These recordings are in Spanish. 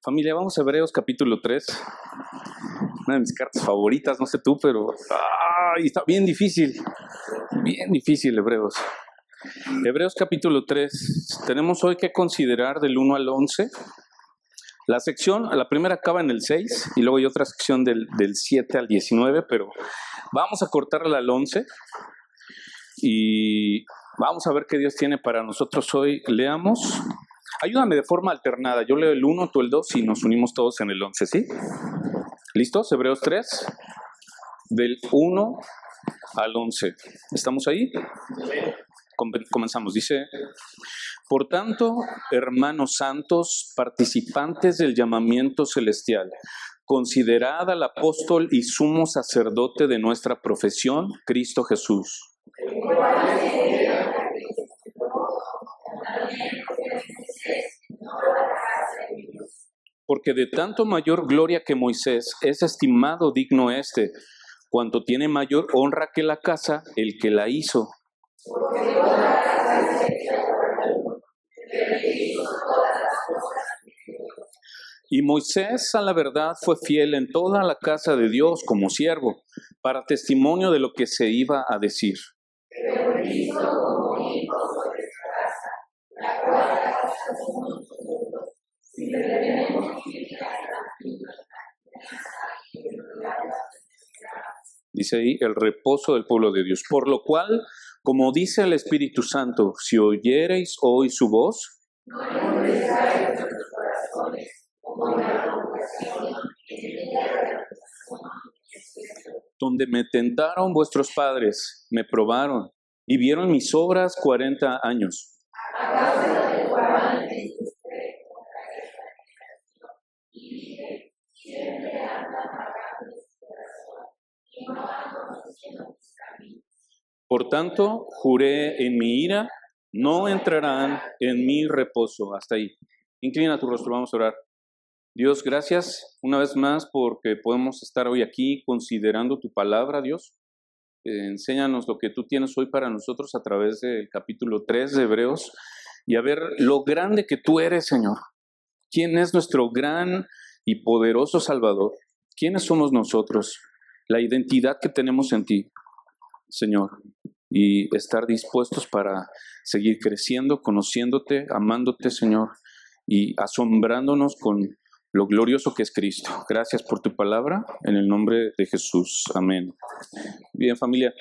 Familia, vamos a Hebreos capítulo 3. Una de mis cartas favoritas, no sé tú, pero está bien difícil Hebreos. Hebreos capítulo 3. Tenemos hoy que considerar del 1 al 11. La primera acaba en el 6 y luego hay otra sección del 7 al 19, pero vamos a cortarla al 11 y vamos a ver qué Dios tiene para nosotros hoy. Leamos. Ayúdame de forma alternada. Yo leo el 1, tú el 2 y nos unimos todos en el 11, ¿sí? ¿Listos? Hebreos 3, del 1 al 11. ¿Estamos ahí? Comenzamos. Dice: Por tanto, hermanos santos, participantes del llamamiento celestial, considerad al apóstol y sumo sacerdote de nuestra profesión, Cristo Jesús. Porque de tanto mayor gloria que Moisés es estimado digno cuanto tiene mayor honra que la casa, el que la hizo. Y Moisés, a la verdad, fue fiel en toda la casa de Dios como siervo, para testimonio de lo que se iba a decir. Dice ahí, el reposo del pueblo de Dios. Por lo cual, como dice el Espíritu Santo, si oyereis hoy su voz, donde me tentaron vuestros padres, me probaron, y vieron mis obras 40 años. Por tanto, juré en mi ira, no entrarán en mi reposo. Hasta ahí. Inclina tu rostro, vamos a orar. Dios, gracias una vez más porque podemos estar hoy aquí considerando tu palabra, Dios. Enséñanos lo que tú tienes hoy para nosotros a través del capítulo 3 de Hebreos y a ver lo grande que tú eres, Señor. ¿Quién es nuestro gran y poderoso Salvador? ¿Quiénes somos nosotros? La identidad que tenemos en ti, Señor, y estar dispuestos para seguir creciendo, conociéndote, amándote, Señor, y asombrándonos con lo glorioso que es Cristo. Gracias por tu palabra, en el nombre de Jesús. Amén. Bien, familia,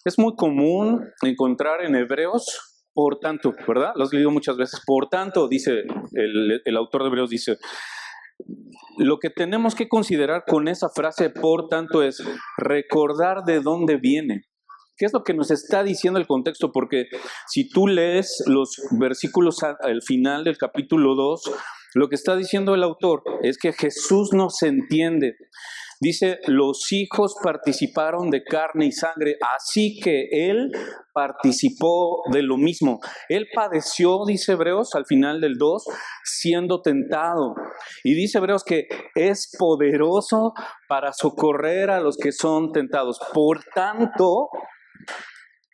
es muy común encontrar en Hebreos, por tanto, ¿verdad? Lo has leído muchas veces. Por tanto, dice el autor de Hebreos, dice, lo que tenemos que considerar con esa frase, por tanto, es recordar de dónde viene. ¿Qué es lo que nos está diciendo el contexto? Porque si tú lees los versículos al final del capítulo 2, lo que está diciendo el autor es que Jesús nos entiende. Dice, los hijos participaron de carne y sangre, así que Él participó de lo mismo. Él padeció, dice Hebreos, al final del 2, siendo tentado. Y dice Hebreos que es poderoso para socorrer a los que son tentados. Por tanto,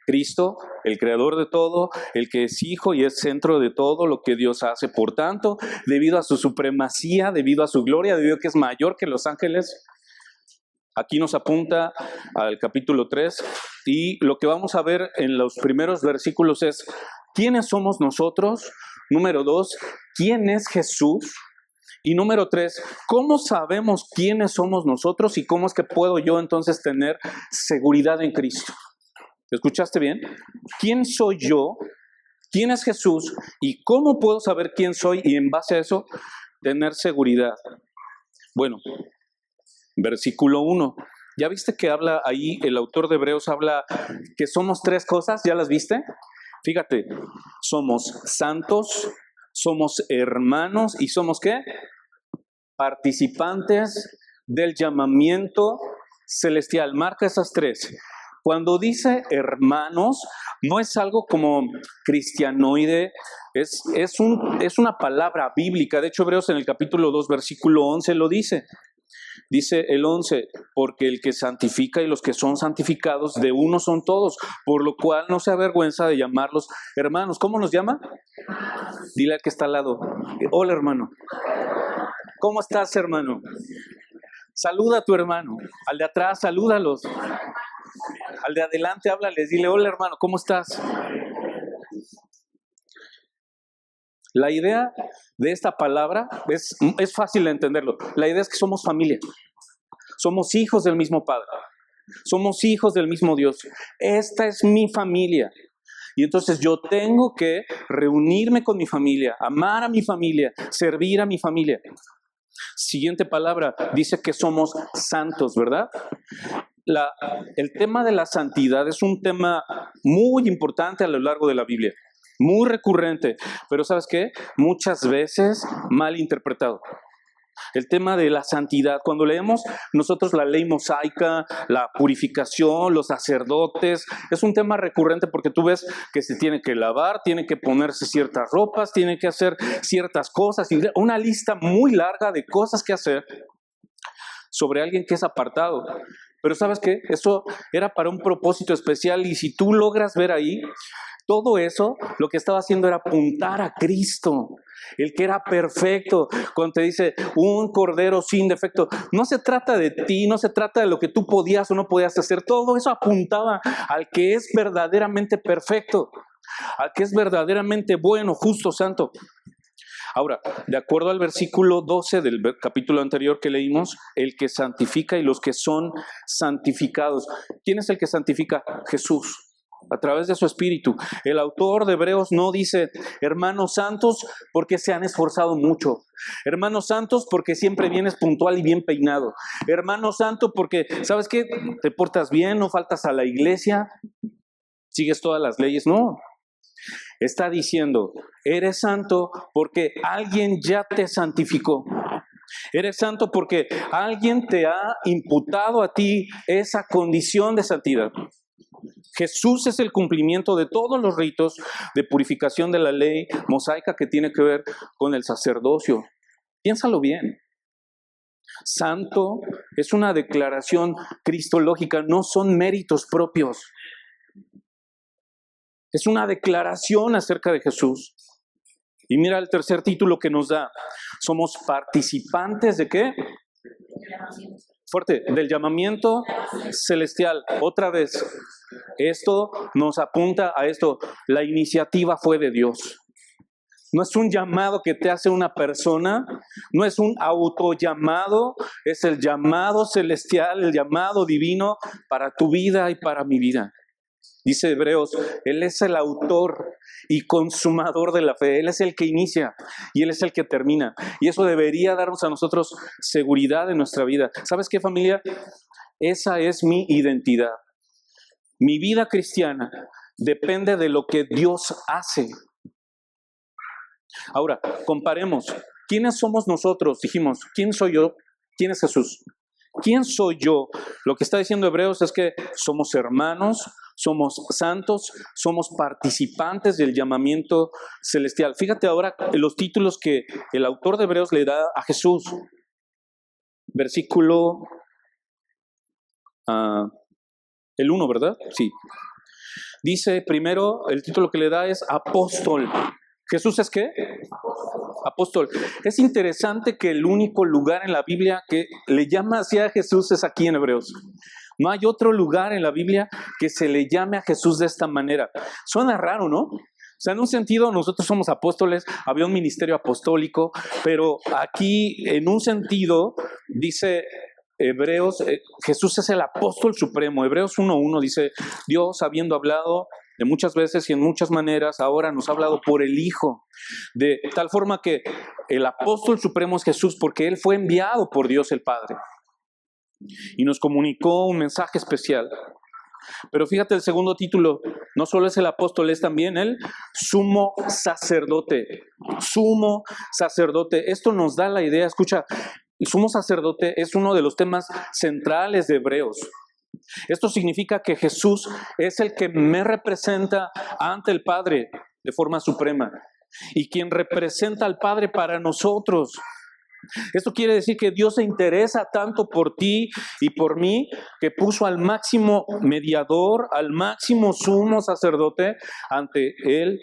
Cristo, el creador de todo, el que es hijo y es centro de todo lo que Dios hace. Por tanto, debido a su supremacía, debido a su gloria, debido a que es mayor que los ángeles, aquí nos apunta al capítulo 3 y lo que vamos a ver en los primeros versículos es ¿quiénes somos nosotros? Número 2, ¿quién es Jesús? Y número 3, ¿cómo sabemos quiénes somos nosotros y cómo es que puedo yo entonces tener seguridad en Cristo? ¿Escuchaste bien? ¿Quién soy yo? ¿Quién es Jesús? ¿Y cómo puedo saber quién soy y en base a eso tener seguridad? Bueno, versículo 1. ¿Ya viste que habla ahí, el autor de Hebreos habla que somos 3 cosas? ¿Ya las viste? Fíjate, somos santos, somos hermanos y somos ¿qué? Participantes del llamamiento celestial. Marca esas 3. Cuando dice hermanos, no es algo como cristianoide, es una palabra bíblica. De hecho, Hebreos en el capítulo 2, versículo 11 lo dice. Dice el 11, porque el que santifica y los que son santificados de uno son todos, por lo cual no se avergüenza de llamarlos hermanos. ¿Cómo nos llama? Dile al que está al lado, hola hermano. ¿Cómo estás, hermano? Saluda a tu hermano. Al de atrás, salúdalos. Al de adelante, háblales. Dile, hola, hermano, ¿cómo estás? La idea de esta palabra es fácil de entenderlo. La idea es que somos familia. Somos hijos del mismo Padre. Somos hijos del mismo Dios. Esta es mi familia. Y entonces yo tengo que reunirme con mi familia, amar a mi familia, servir a mi familia. Siguiente palabra, dice que somos santos, ¿verdad? El tema de la santidad es un tema muy importante a lo largo de la Biblia, muy recurrente, pero ¿sabes qué? Muchas veces mal interpretado. El tema de la santidad, cuando leemos nosotros la ley mosaica, la purificación, los sacerdotes, es un tema recurrente porque tú ves que se tiene que lavar, tiene que ponerse ciertas ropas, tiene que hacer ciertas cosas, una lista muy larga de cosas que hacer sobre alguien que es apartado. Pero ¿sabes qué? Eso era para un propósito especial y si tú logras ver ahí, todo eso lo que estaba haciendo era apuntar a Cristo, el que era perfecto. Cuando te dice un cordero sin defecto, no se trata de ti, no se trata de lo que tú podías o no podías hacer. Todo eso apuntaba al que es verdaderamente perfecto, al que es verdaderamente bueno, justo, santo. Ahora, de acuerdo al versículo 12 del capítulo anterior que leímos, el que santifica y los que son santificados. ¿Quién es el que santifica? Jesús. A través de su espíritu. El autor de Hebreos no dice, hermanos santos, porque se han esforzado mucho. Hermanos santos, porque siempre vienes puntual y bien peinado. Hermanos santo, porque, ¿sabes qué? Te portas bien, no faltas a la iglesia, sigues todas las leyes. No. Está diciendo, eres santo porque alguien ya te santificó. Eres santo porque alguien te ha imputado a ti esa condición de santidad. Jesús es el cumplimiento de todos los ritos de purificación de la ley mosaica que tiene que ver con el sacerdocio. Piénsalo bien. Santo es una declaración cristológica, no son méritos propios. Es una declaración acerca de Jesús. Y mira el tercer título que nos da. Somos participantes ¿de qué? Fuerte, del llamamiento celestial. Otra vez, esto nos apunta a esto. La iniciativa fue de Dios. No es un llamado que te hace una persona, no es un autollamado, es el llamado celestial, el llamado divino para tu vida y para mi vida. Dice Hebreos, Él es el autor y consumador de la fe. Él es el que inicia y Él es el que termina. Y eso debería darnos a nosotros seguridad en nuestra vida. ¿Sabes qué, familia? Esa es mi identidad. Mi vida cristiana depende de lo que Dios hace. Ahora, comparemos. ¿Quiénes somos nosotros? Dijimos, ¿quién soy yo? ¿Quién es Jesús? ¿Quién soy yo? Lo que está diciendo Hebreos es que somos hermanos, somos santos, somos participantes del llamamiento celestial. Fíjate ahora los títulos que el autor de Hebreos le da a Jesús. Versículo el 1, ¿verdad? Sí. Dice primero, el título que le da es apóstol. ¿Jesús es qué? Apóstol. Es interesante que el único lugar en la Biblia que le llama así a Jesús es aquí en Hebreos. No hay otro lugar en la Biblia que se le llame a Jesús de esta manera. Suena raro, ¿no? O sea, en un sentido nosotros somos apóstoles, había un ministerio apostólico, pero aquí en un sentido dice Hebreos, Jesús es el apóstol supremo. Hebreos 1:1 dice, Dios habiendo hablado de muchas veces y en muchas maneras, ahora nos ha hablado por el Hijo, de tal forma que el apóstol supremo es Jesús porque Él fue enviado por Dios el Padre y nos comunicó un mensaje especial. Pero fíjate el segundo título, no solo es el apóstol, es también el sumo sacerdote. Sumo sacerdote, esto nos da la idea, escucha, el sumo sacerdote es uno de los temas centrales de Hebreos. Esto significa que Jesús es el que me representa ante el Padre de forma suprema y quien representa al Padre para nosotros. Esto quiere decir que Dios se interesa tanto por ti y por mí que puso al máximo mediador, al máximo sumo sacerdote ante Él,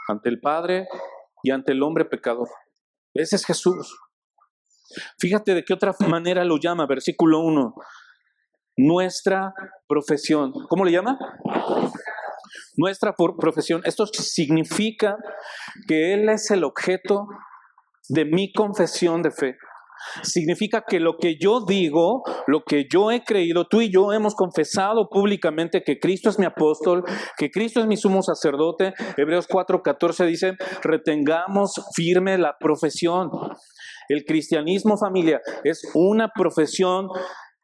ante el Padre y ante el hombre pecador. Ese es Jesús. Fíjate de qué otra manera lo llama, versículo 1. Nuestra profesión. ¿Cómo le llama? Nuestra profesión. Esto significa que Él es el objeto de mi confesión de fe. Significa que lo que yo digo, lo que yo he creído, tú y yo hemos confesado públicamente que Cristo es mi apóstol, que Cristo es mi sumo sacerdote. Hebreos 4:14 dice, retengamos firme la profesión. El cristianismo, familia, es una profesión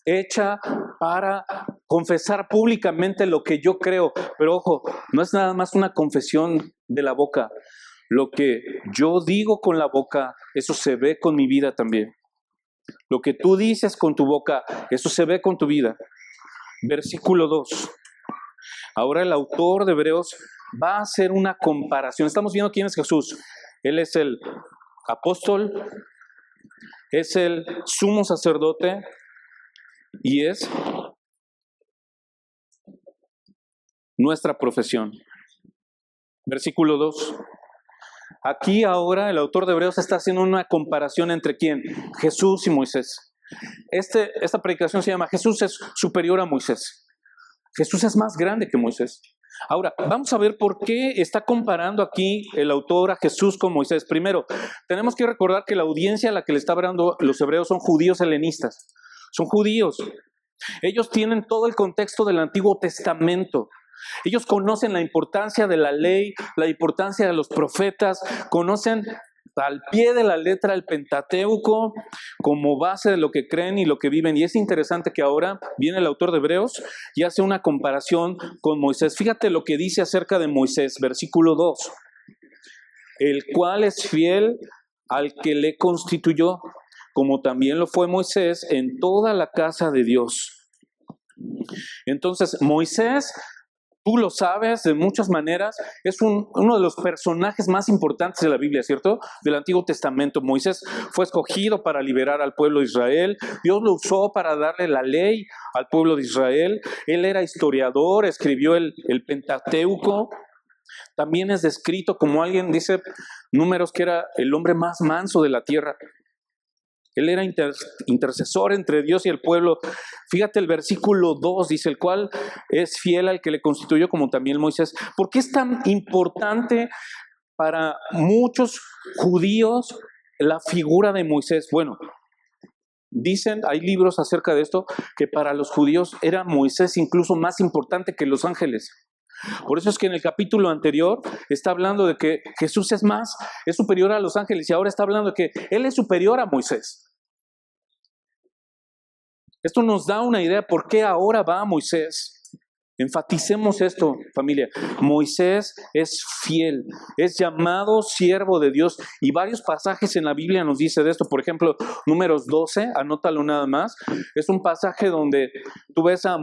hecha para confesar públicamente lo que yo creo. Pero ojo, no es nada más una confesión de la boca. Lo que yo digo con la boca, eso se ve con mi vida también. Lo que tú dices con tu boca, eso se ve con tu vida. Versículo 2. Ahora el autor de Hebreos va a hacer una comparación. Estamos viendo quién es Jesús. Él es el apóstol, es el sumo sacerdote y es nuestra profesión. Versículo 2. Aquí ahora el autor de Hebreos está haciendo una comparación entre quién, Jesús y Moisés. Esta predicación se llama Jesús es superior a Moisés. Jesús es más grande que Moisés. Ahora, vamos a ver por qué está comparando aquí el autor a Jesús con Moisés. Primero, tenemos que recordar que la audiencia a la que le está hablando los hebreos son judíos helenistas. Son judíos. Ellos tienen todo el contexto del Antiguo Testamento. Ellos conocen la importancia de la ley, la importancia de los profetas, conocen al pie de la letra el Pentateuco como base de lo que creen y lo que viven. Y es interesante que ahora viene el autor de Hebreos y hace una comparación con Moisés. Fíjate lo que dice acerca de Moisés, versículo 2. El cual es fiel al que le constituyó, como también lo fue Moisés en toda la casa de Dios. Entonces, Moisés, tú lo sabes de muchas maneras, es uno de los personajes más importantes de la Biblia, ¿cierto? Del Antiguo Testamento. Moisés fue escogido para liberar al pueblo de Israel. Dios lo usó para darle la ley al pueblo de Israel. Él era historiador, escribió el Pentateuco. También es descrito como alguien, dice Números, que era el hombre más manso de la tierra. Él era intercesor entre Dios y el pueblo. Fíjate el versículo 2, dice, el cual es fiel al que le constituyó, como también Moisés. ¿Por qué es tan importante para muchos judíos la figura de Moisés? Bueno, dicen, hay libros acerca de esto, que para los judíos era Moisés incluso más importante que los ángeles. Por eso es que en el capítulo anterior está hablando de que Jesús es superior a los ángeles, y ahora está hablando de que Él es superior a Moisés. Esto nos da una idea por qué ahora va a Moisés. Enfaticemos esto, familia. Moisés es fiel, es llamado siervo de Dios, y varios pasajes en la Biblia nos dice de esto. Por ejemplo, Números 12, anótalo nada más. Es un pasaje donde tú ves a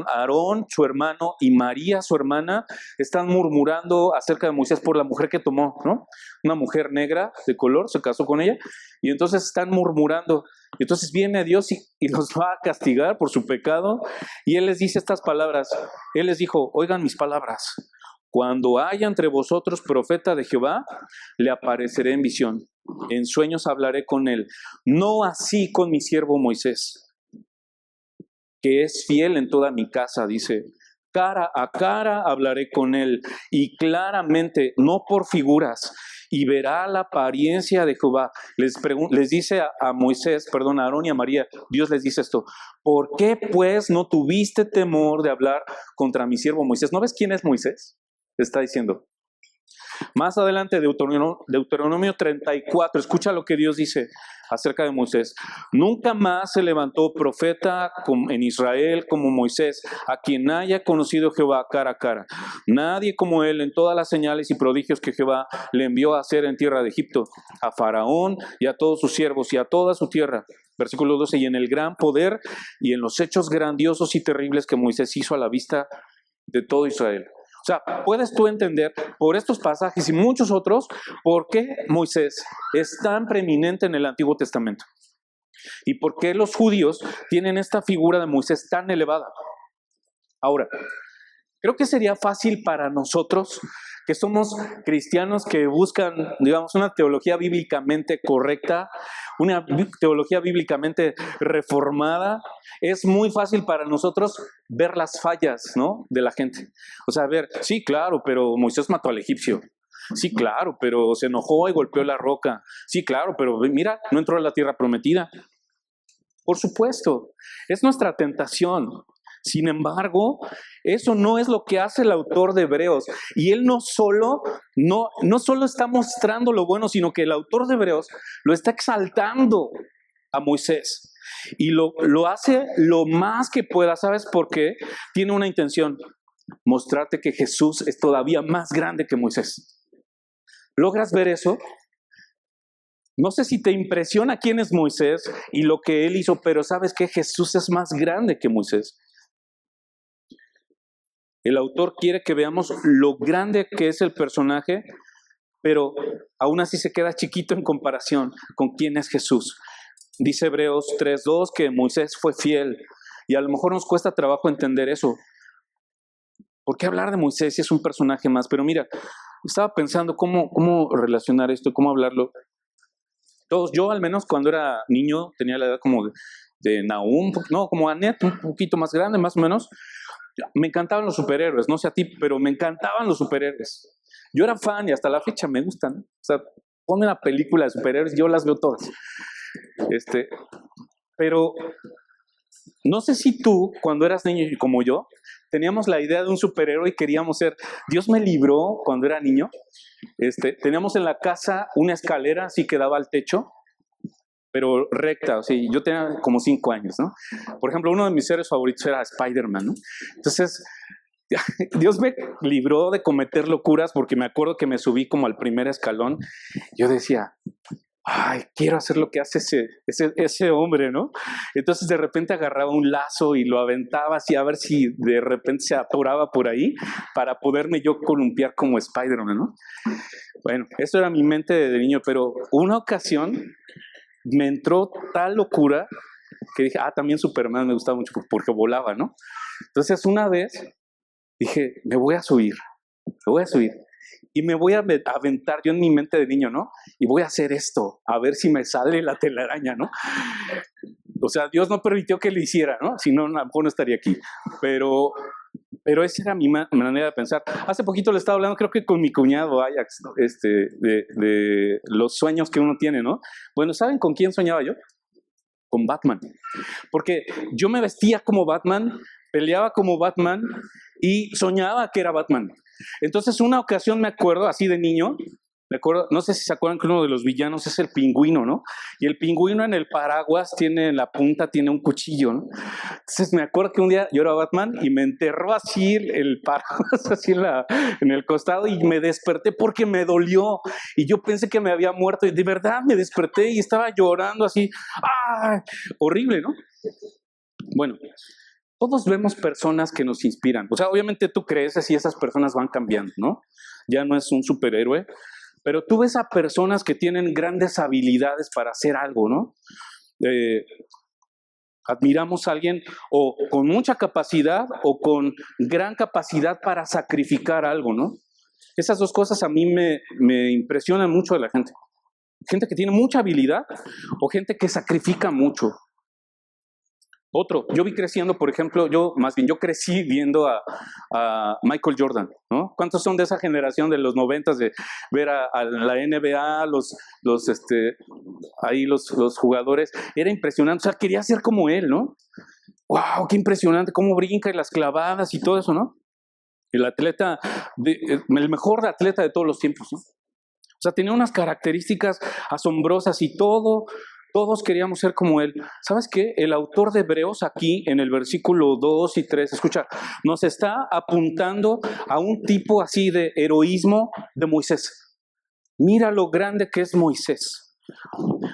Aarón, su hermano, y María, su hermana, están murmurando acerca de Moisés por la mujer que tomó, ¿no? Una mujer negra de color, se casó con ella, y entonces están murmurando. Y entonces viene Dios y los va a castigar por su pecado, y Él les dice estas palabras. Él les dijo, oigan mis palabras: cuando haya entre vosotros profeta de Jehová, le apareceré en visión, en sueños hablaré con él. No así con mi siervo Moisés, que es fiel en toda mi casa, dice. Cara a cara hablaré con él, y claramente, no por figuras, y verá la apariencia de Jehová. Les dice a Moisés, a Aarón y a María, Dios les dice esto: ¿por qué pues no tuviste temor de hablar contra mi siervo Moisés? ¿No ves quién es Moisés? Está diciendo. Más adelante, Deuteronomio 34, escucha lo que Dios dice acerca de Moisés. Nunca más se levantó profeta en Israel como Moisés, a quien haya conocido Jehová cara a cara. Nadie como él en todas las señales y prodigios que Jehová le envió a hacer en tierra de Egipto, a Faraón y a todos sus siervos y a toda su tierra. Versículo 12, y en el gran poder y en los hechos grandiosos y terribles que Moisés hizo a la vista de todo Israel. O sea, puedes tú entender por estos pasajes y muchos otros por qué Moisés es tan preeminente en el Antiguo Testamento y por qué los judíos tienen esta figura de Moisés tan elevada. Ahora, creo que sería fácil para nosotros que somos cristianos que buscan, digamos, una teología bíblicamente correcta, una teología bíblicamente reformada, es muy fácil para nosotros ver las fallas, ¿no?, de la gente. O sea, ver, sí, claro, pero Moisés mató al egipcio. Sí, claro, pero se enojó y golpeó la roca. Sí, claro, pero mira, no entró a la tierra prometida. Por supuesto, es nuestra tentación. Sin embargo, eso no es lo que hace el autor de Hebreos. Y él no solo está mostrando lo bueno, sino que el autor de Hebreos lo está exaltando a Moisés. Y lo hace lo más que pueda. ¿Sabes por qué? Tiene una intención: mostrarte que Jesús es todavía más grande que Moisés. ¿Logras ver eso? No sé si te impresiona quién es Moisés y lo que él hizo, pero ¿sabes qué? Jesús es más grande que Moisés. El autor quiere que veamos lo grande que es el personaje, pero aún así se queda chiquito en comparación con quién es Jesús. Dice Hebreos 3:2 que Moisés fue fiel, y a lo mejor nos cuesta trabajo entender eso. ¿Por qué hablar de Moisés si es un personaje más? Pero mira, estaba pensando cómo relacionar esto, cómo hablarlo. Yo al menos cuando era niño tenía la edad como de Nahum, no, como Anet, un poquito más grande más o menos. Me encantaban los superhéroes, no sé a ti, pero me encantaban los superhéroes. Yo era fan y hasta la fecha me gustan. O sea, ponme una película de superhéroes, yo las veo todas. Pero no sé si tú, cuando eras niño y como yo, teníamos la idea de un superhéroe y queríamos ser. Dios me libró cuando era niño. Teníamos en la casa una escalera así que daba al techo, pero recta. O sea, yo tenía como 5 años, ¿no? Por ejemplo, uno de mis seres favoritos era Spider-Man, ¿no? Entonces, Dios me libró de cometer locuras porque me acuerdo que me subí como al primer escalón. Yo decía, ay, quiero hacer lo que hace ese hombre, ¿no? Entonces de repente agarraba un lazo y lo aventaba así a ver si de repente se atoraba por ahí para poderme yo columpiar como Spider-Man, ¿no? Bueno, eso era mi mente de niño, pero una ocasión me entró tal locura que dije, también Superman me gustaba mucho porque volaba, ¿no? Entonces una vez dije, me voy a subir. Y me voy a aventar yo en mi mente de niño, ¿no? Y voy a hacer esto, a ver si me sale la telaraña, ¿no? O sea, Dios no permitió que lo hiciera, ¿no? Si no, no estaría aquí. Pero esa era mi manera de pensar. Hace poquito le estaba hablando, creo que con mi cuñado Ajax, ¿no? de los sueños que uno tiene, ¿no? Bueno, ¿saben con quién soñaba yo? Con Batman. Porque yo me vestía como Batman, peleaba como Batman y soñaba que era Batman. Entonces una ocasión me acuerdo, así de niño, no sé si se acuerdan que uno de los villanos es el pingüino, ¿no? Y el pingüino en el paraguas en la punta tiene un cuchillo, ¿no? Entonces me acuerdo que un día yo era Batman y me enterró así el paraguas así en el costado y me desperté porque me dolió y yo pensé que me había muerto y de verdad me desperté y estaba llorando así, ¡ay! Horrible, ¿no? Bueno, todos vemos personas que nos inspiran. O sea, obviamente tú creces y esas personas van cambiando, ¿no? Ya no es un superhéroe, pero tú ves a personas que tienen grandes habilidades para hacer algo, ¿no? Admiramos a alguien o con mucha capacidad o con gran capacidad para sacrificar algo, ¿no? Esas dos cosas a mí me impresionan mucho de la gente. Gente que tiene mucha habilidad o gente que sacrifica mucho. Yo vi creciendo, por ejemplo, yo crecí viendo a Michael Jordan, ¿no? ¿Cuántos son de esa generación de los 90s de ver a la NBA, los jugadores? Era impresionante, o sea, quería ser como él, ¿no? ¡Wow! ¡Qué impresionante! Cómo brinca y las clavadas y todo eso, ¿no? El mejor atleta de todos los tiempos, ¿no? O sea, tenía unas características asombrosas y todos queríamos ser como él. ¿Sabes qué? El autor de Hebreos aquí en el versículo 2 y 3, escucha, nos está apuntando a un tipo así de heroísmo de Moisés. Mira lo grande que es Moisés.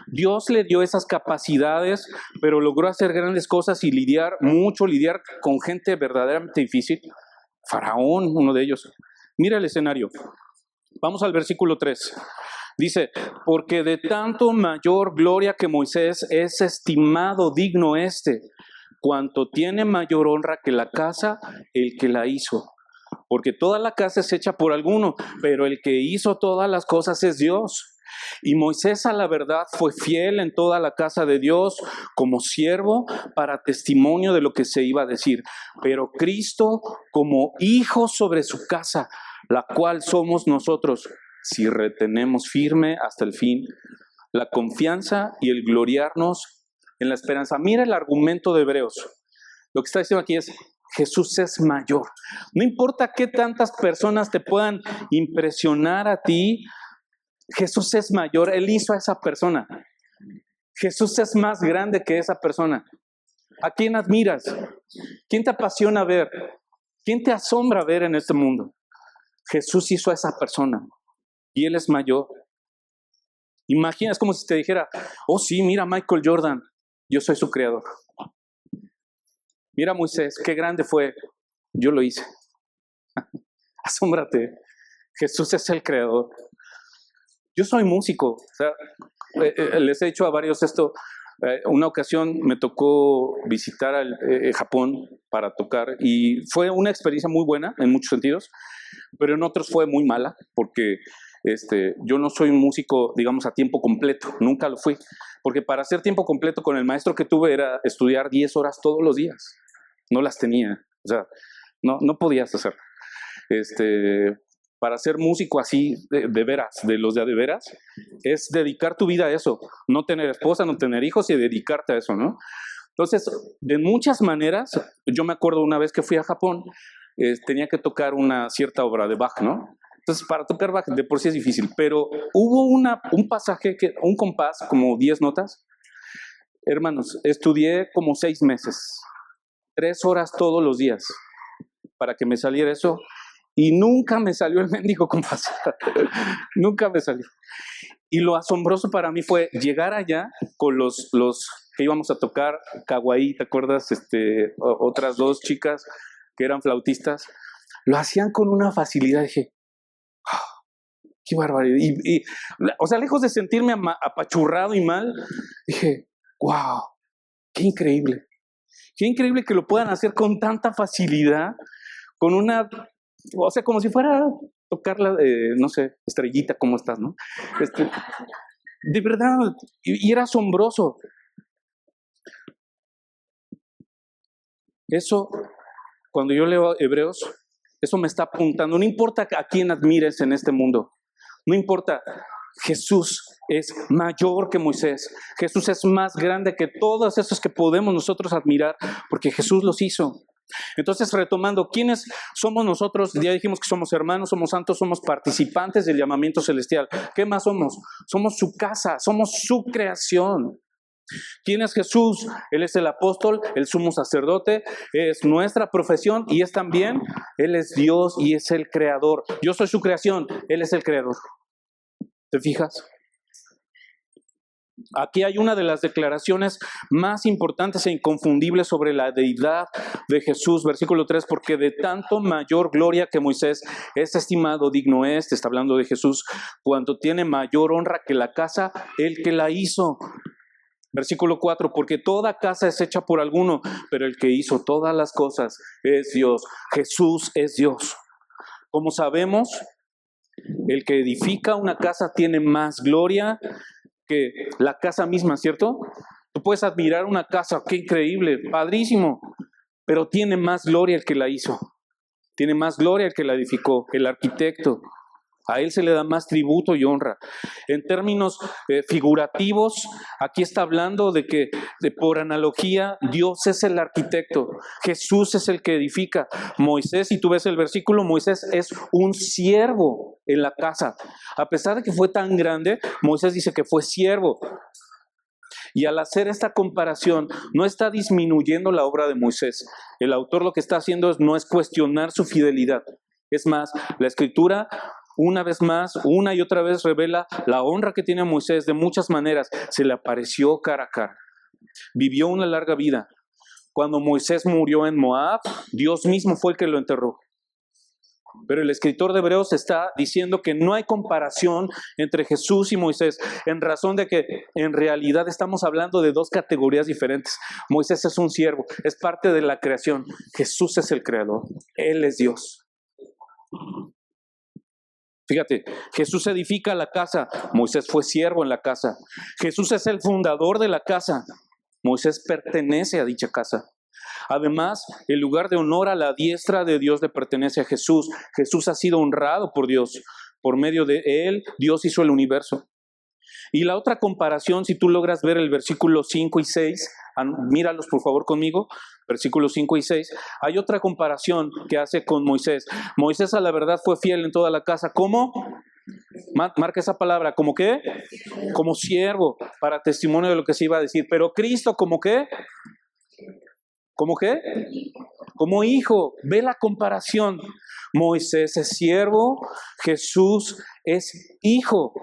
Dios le dio esas capacidades, pero logró hacer grandes cosas y lidiar con gente verdaderamente difícil. Faraón, uno de ellos. Mira el escenario. Vamos al versículo 3. Dice, porque de tanto mayor gloria que Moisés es estimado digno cuanto tiene mayor honra que la casa, el que la hizo. porque toda la casa es hecha por alguno, pero el que hizo todas las cosas es Dios. Y Moisés, a la verdad, fue fiel en toda la casa de Dios como siervo para testimonio de lo que se iba a decir. Pero Cristo como hijo sobre su casa, la cual somos nosotros, si retenemos firme hasta el fin la confianza y el gloriarnos en la esperanza. Mira el argumento de Hebreos. Lo que está diciendo aquí es: Jesús es mayor. No importa qué tantas personas te puedan impresionar a ti, Jesús es mayor. Él hizo a esa persona. Jesús es más grande que esa persona. ¿A quién admiras? ¿Quién te apasiona ver? ¿Quién te asombra ver en este mundo? Jesús hizo a esa persona y Él es mayor. Imagina, es como si te dijera: oh sí, mira Michael Jordan, yo soy su creador. Mira Moisés, qué grande fue, yo lo hice. Asómbrate, Jesús es el creador. Yo soy músico, o sea, les he dicho a varios esto. Una ocasión me tocó visitar Japón para tocar y fue una experiencia muy buena en muchos sentidos, pero en otros fue muy mala porque yo no soy un músico, digamos, a tiempo completo, nunca lo fui, porque para hacer tiempo completo con el maestro que tuve era estudiar 10 horas todos los días, no las tenía, o sea, no podías hacer. Para ser músico así de veras, de los de veras, es dedicar tu vida a eso, no tener esposa, no tener hijos y dedicarte a eso, ¿no? Entonces, de muchas maneras, yo me acuerdo una vez que fui a Japón, tenía que tocar una cierta obra de Bach, ¿no? Entonces, para tocar Bach de por sí es difícil, pero hubo un pasaje, un compás, como 10 notas. Hermanos, estudié como 6 meses, 3 horas todos los días, para que me saliera eso. Y nunca me salió el mendigo compás. Nunca me salió. Y lo asombroso para mí fue llegar allá con los que íbamos a tocar, Kawaii, ¿te acuerdas? Otras 2 chicas que eran flautistas. Lo hacían con una facilidad. Dije, oh, qué barbaridad. O sea, lejos de sentirme apachurrado y mal, dije, wow, qué increíble. Qué increíble que lo puedan hacer con tanta facilidad, con una... O sea, como si fuera tocar la, no sé, Estrellita, ¿cómo estás, no? De verdad, y era asombroso. Eso, cuando yo leo Hebreos, eso me está apuntando. No importa a quién admires en este mundo, no importa. Jesús es mayor que Moisés. Jesús es más grande que todos esos que podemos nosotros admirar, porque Jesús los hizo. Entonces, retomando, ¿quiénes somos nosotros? Ya dijimos que somos hermanos, somos santos, somos participantes del llamamiento celestial. ¿Qué más somos? Somos su casa, somos su creación. ¿Quién es Jesús? Él es el apóstol, el sumo sacerdote, es nuestra profesión y es también, Él es Dios y es el creador. Yo soy su creación, Él es el creador. ¿Te fijas? Aquí hay una de las declaraciones más importantes e inconfundibles sobre la deidad de Jesús. Versículo 3, porque de tanto mayor gloria que Moisés es estimado, digno es, está hablando de Jesús, cuanto tiene mayor honra que la casa, el que la hizo. Versículo 4, porque toda casa es hecha por alguno, pero el que hizo todas las cosas es Dios. Jesús es Dios. Como sabemos, el que edifica una casa tiene más gloria que la casa misma, ¿cierto? Tú puedes admirar una casa, qué increíble, padrísimo, pero tiene más gloria el que la hizo, tiene más gloria el que la edificó, el arquitecto. A él se le da más tributo y honra. En términos figurativos, aquí está hablando de que, por analogía, Dios es el arquitecto, Jesús es el que edifica. Moisés, si tú ves el versículo, Moisés es un siervo en la casa. A pesar de que fue tan grande, Moisés dice que fue siervo. Y al hacer esta comparación, no está disminuyendo la obra de Moisés. El autor lo que está haciendo no es cuestionar su fidelidad. Es más, la Escritura, una vez más, una y otra vez revela la honra que tiene Moisés de muchas maneras. Se le apareció cara a cara. Vivió una larga vida. Cuando Moisés murió en Moab, Dios mismo fue el que lo enterró. Pero el escritor de Hebreos está diciendo que no hay comparación entre Jesús y Moisés, en razón de que en realidad estamos hablando de 2 categorías diferentes. Moisés es un siervo, es parte de la creación. Jesús es el creador, Él es Dios. Fíjate, Jesús edifica la casa, Moisés fue siervo en la casa. Jesús es el fundador de la casa, Moisés pertenece a dicha casa. Además, el lugar de honor a la diestra de Dios le pertenece a Jesús. Jesús ha sido honrado por Dios. Por medio de él, Dios hizo el universo. Y la otra comparación, si tú logras ver el versículo 5 y 6, míralos por favor conmigo, versículos 5 y 6, hay otra comparación que hace con Moisés. Moisés a la verdad fue fiel en toda la casa. ¿Cómo? Marca esa palabra, ¿cómo qué? Como siervo, para testimonio de lo que se iba a decir. Pero Cristo, ¿cómo qué? ¿Cómo qué? Como hijo. Ve la comparación. Moisés es siervo, Jesús es hijo.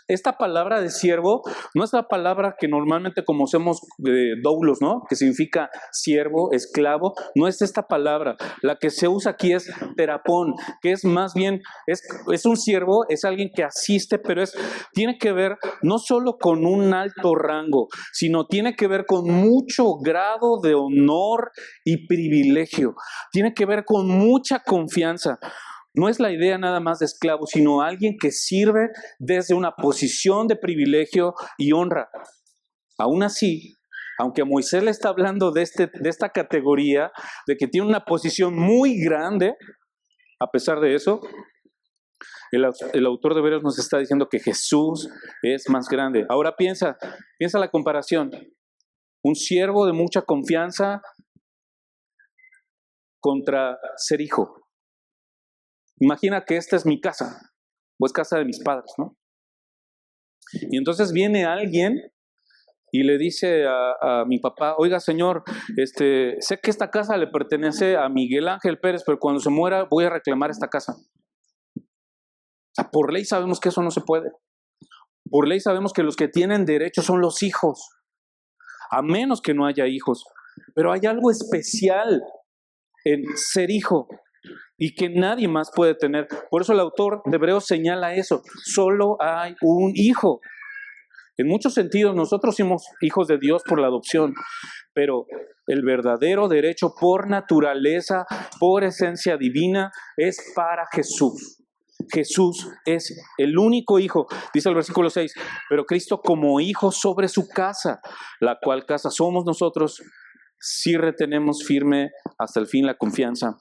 Esta palabra de siervo no es la palabra que normalmente conocemos de doulos, ¿no? Que significa siervo, esclavo. No es esta palabra. La que se usa aquí es terapón, que es más bien, es un siervo, es alguien que asiste, pero tiene que ver no solo con un alto rango, sino tiene que ver con mucho grado de honor y privilegio. Tiene que ver con mucha confianza. No es la idea nada más de esclavo, sino alguien que sirve desde una posición de privilegio y honra. Aún así, aunque a Moisés le está hablando de esta categoría, de que tiene una posición muy grande, a pesar de eso, el autor de Hebreos nos está diciendo que Jesús es más grande. Ahora piensa la comparación. Un siervo de mucha confianza contra ser hijo. Imagina que esta es mi casa, o es casa de mis padres, ¿no? Y entonces viene alguien y le dice a mi papá, oiga señor, sé que esta casa le pertenece a Miguel Ángel Pérez, pero cuando se muera voy a reclamar esta casa. O sea, por ley sabemos que eso no se puede. Por ley sabemos que los que tienen derecho son los hijos, a menos que no haya hijos. Pero hay algo especial en ser hijo y que nadie más puede tener. Por eso el autor de Hebreos señala eso. Solo hay un hijo. En muchos sentidos nosotros somos hijos de Dios por la adopción, pero el verdadero derecho por naturaleza, por esencia divina, es para Jesús. Jesús es el único hijo, dice el versículo 6, pero Cristo como hijo sobre su casa, la cual casa somos nosotros, si retenemos firme hasta el fin la confianza.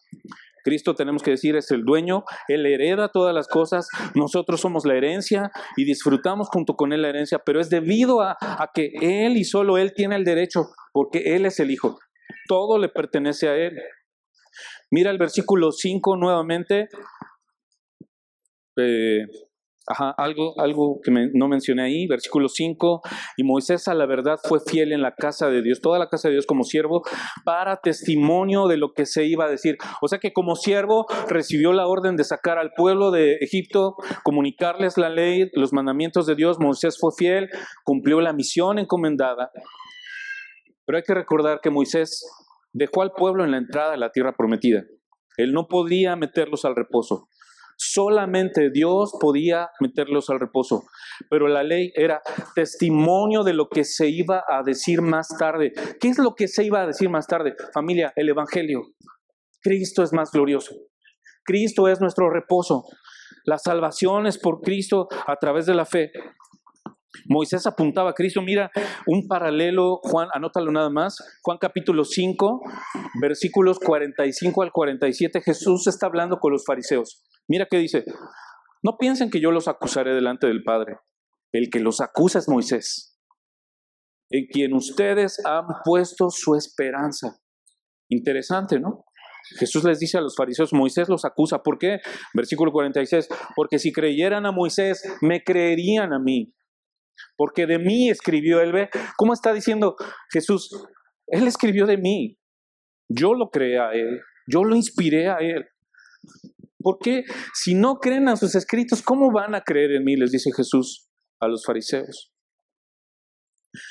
Cristo, tenemos que decir, es el dueño, Él hereda todas las cosas, nosotros somos la herencia y disfrutamos junto con Él la herencia, pero es debido a que Él y solo Él tiene el derecho, porque Él es el Hijo. Todo le pertenece a Él. Mira el versículo 5 nuevamente. Algo que no mencioné ahí, versículo 5, y Moisés a la verdad fue fiel en la casa de Dios, toda la casa de Dios como siervo, para testimonio de lo que se iba a decir. O sea que como siervo recibió la orden de sacar al pueblo de Egipto, comunicarles la ley, los mandamientos de Dios. Moisés fue fiel, cumplió la misión encomendada, pero hay que recordar que Moisés dejó al pueblo en la entrada de la tierra prometida. Él no podía meterlos al reposo. Solamente Dios podía meterlos al reposo, pero la ley era testimonio de lo que se iba a decir más tarde. ¿Qué es lo que se iba a decir más tarde? Familia, el Evangelio. Cristo es más glorioso. Cristo es nuestro reposo. La salvación es por Cristo a través de la fe. Moisés apuntaba a Cristo. Mira, un paralelo, Juan, anótalo nada más. Juan capítulo 5, versículos 45 al 47. Jesús está hablando con los fariseos. Mira qué dice: no piensen que yo los acusaré delante del Padre. El que los acusa es Moisés, en quien ustedes han puesto su esperanza. Interesante, ¿no? Jesús les dice a los fariseos, Moisés los acusa. ¿Por qué? Versículo 46, porque si creyeran a Moisés, me creerían a mí. Porque de mí escribió él. ¿Ve cómo está diciendo Jesús? Él escribió de mí. Yo lo creé a él. Yo lo inspiré a él. Porque si no creen a sus escritos, ¿cómo van a creer en mí? Les dice Jesús a los fariseos.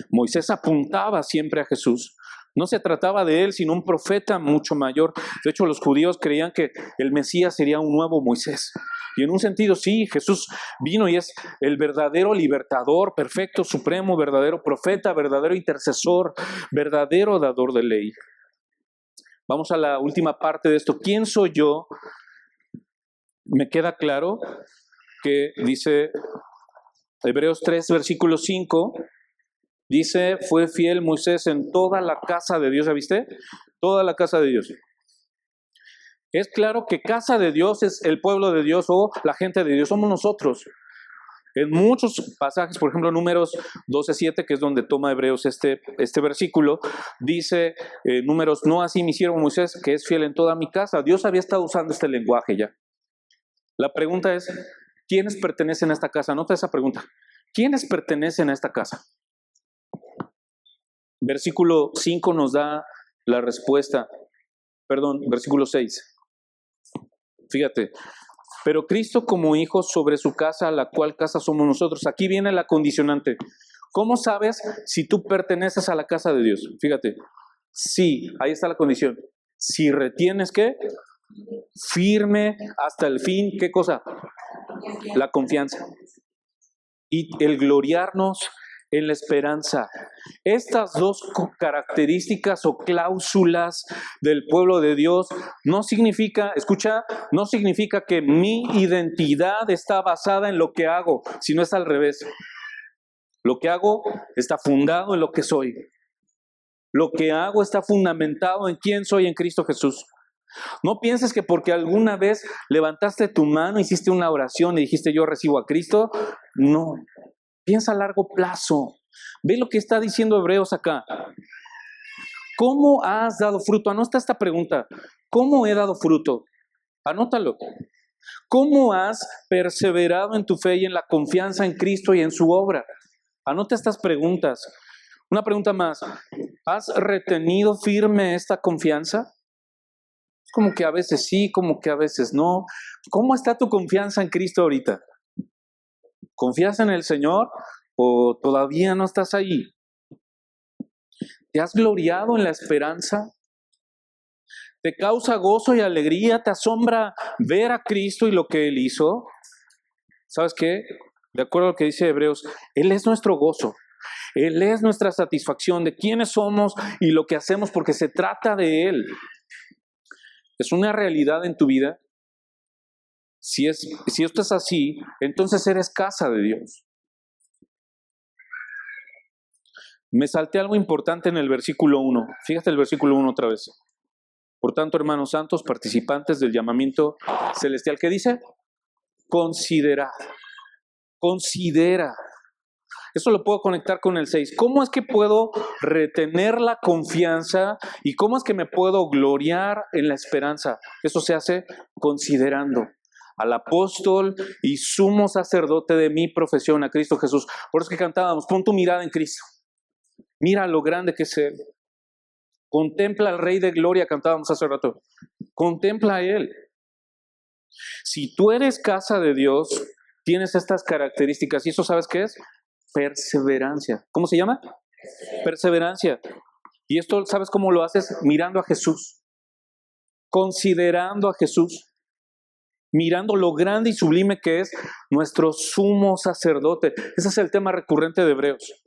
Moisés apuntaba siempre a Jesús. No se trataba de él, sino un profeta mucho mayor. De hecho, los judíos creían que el Mesías sería un nuevo Moisés. Y en un sentido, sí, Jesús vino y es el verdadero libertador, perfecto, supremo, verdadero profeta, verdadero intercesor, verdadero dador de ley. Vamos a la última parte de esto. ¿Quién soy yo me queda claro que dice Hebreos 3, versículo 5, dice, fue fiel Moisés en toda la casa de Dios, ¿ya viste? Toda la casa de Dios. Es claro que casa de Dios es el pueblo de Dios o la gente de Dios, somos nosotros. En muchos pasajes, por ejemplo, Números 12:7, que es donde toma Hebreos este versículo, dice, Números, no así me hicieron Moisés, que es fiel en toda mi casa. Dios había estado usando este lenguaje ya. La pregunta es, ¿quiénes pertenecen a esta casa? Nota esa pregunta. ¿Quiénes pertenecen a esta casa? Versículo 5 nos da la respuesta. Perdón, versículo 6. Fíjate. Pero Cristo como hijo sobre su casa, la cual casa somos nosotros. Aquí viene la condicionante. ¿Cómo sabes si tú perteneces a la casa de Dios? Fíjate. Sí, ahí está la condición. Si retienes, ¿qué? Firme hasta el fin, ¿qué cosa? La confianza. Y el gloriarnos en la esperanza. Estas dos características o cláusulas del pueblo de Dios no significa, escucha, no significa que mi identidad está basada en lo que hago, sino es al revés. Lo que hago está fundado en lo que soy. Lo que hago está fundamentado en quién soy en Cristo Jesús. No pienses que porque alguna vez levantaste tu mano, hiciste una oración y dijiste yo recibo a Cristo. No. Piensa a largo plazo. Ve lo que está diciendo Hebreos acá. ¿Cómo has dado fruto? Anota esta pregunta. ¿Cómo he dado fruto? Anótalo. ¿Cómo has perseverado en tu fe y en la confianza en Cristo y en su obra? Anota estas preguntas. Una pregunta más. ¿Has retenido firme esta confianza? Es como que a veces sí, como que a veces no. ¿Cómo está tu confianza en Cristo ahorita? ¿Confías en el Señor o todavía no estás ahí? ¿Te has gloriado en la esperanza? ¿Te causa gozo y alegría? ¿Te asombra ver a Cristo y lo que Él hizo? ¿Sabes qué? De acuerdo a lo que dice Hebreos, Él es nuestro gozo. Él es nuestra satisfacción de quiénes somos y lo que hacemos porque se trata de Él. ¿Es una realidad en tu vida? Si esto es así, entonces eres casa de Dios. Me salté algo importante en el versículo 1. Fíjate el versículo 1 otra vez. Por tanto, hermanos santos, participantes del llamamiento celestial, ¿qué dice? Considera. Considera. Eso lo puedo conectar con el 6. ¿Cómo es que puedo retener la confianza y cómo es que me puedo gloriar en la esperanza? Eso se hace considerando al apóstol y sumo sacerdote de mi profesión, a Cristo Jesús. Por eso que cantábamos, pon tu mirada en Cristo. Mira lo grande que es Él. Contempla al Rey de Gloria, cantábamos hace rato. Contempla a Él. Si tú eres casa de Dios, tienes estas características. ¿Y eso sabes qué es? Perseverancia. ¿Cómo se llama? Perseverancia. Y esto, ¿sabes cómo lo haces? Mirando a Jesús. Considerando a Jesús. Mirando lo grande y sublime que es nuestro sumo sacerdote. Ese es el tema recurrente de Hebreos.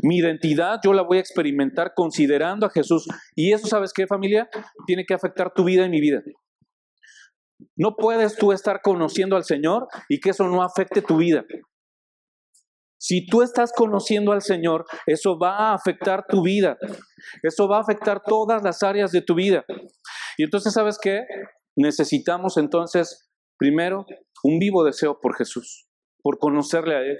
Mi identidad yo la voy a experimentar considerando a Jesús. Y eso, ¿sabes qué, familia? Tiene que afectar tu vida y mi vida. No puedes tú estar conociendo al Señor y que eso no afecte tu vida. Si tú estás conociendo al Señor, eso va a afectar tu vida. Eso va a afectar todas las áreas de tu vida. Y entonces, ¿sabes qué? Necesitamos entonces, primero, un vivo deseo por Jesús, por conocerle a Él.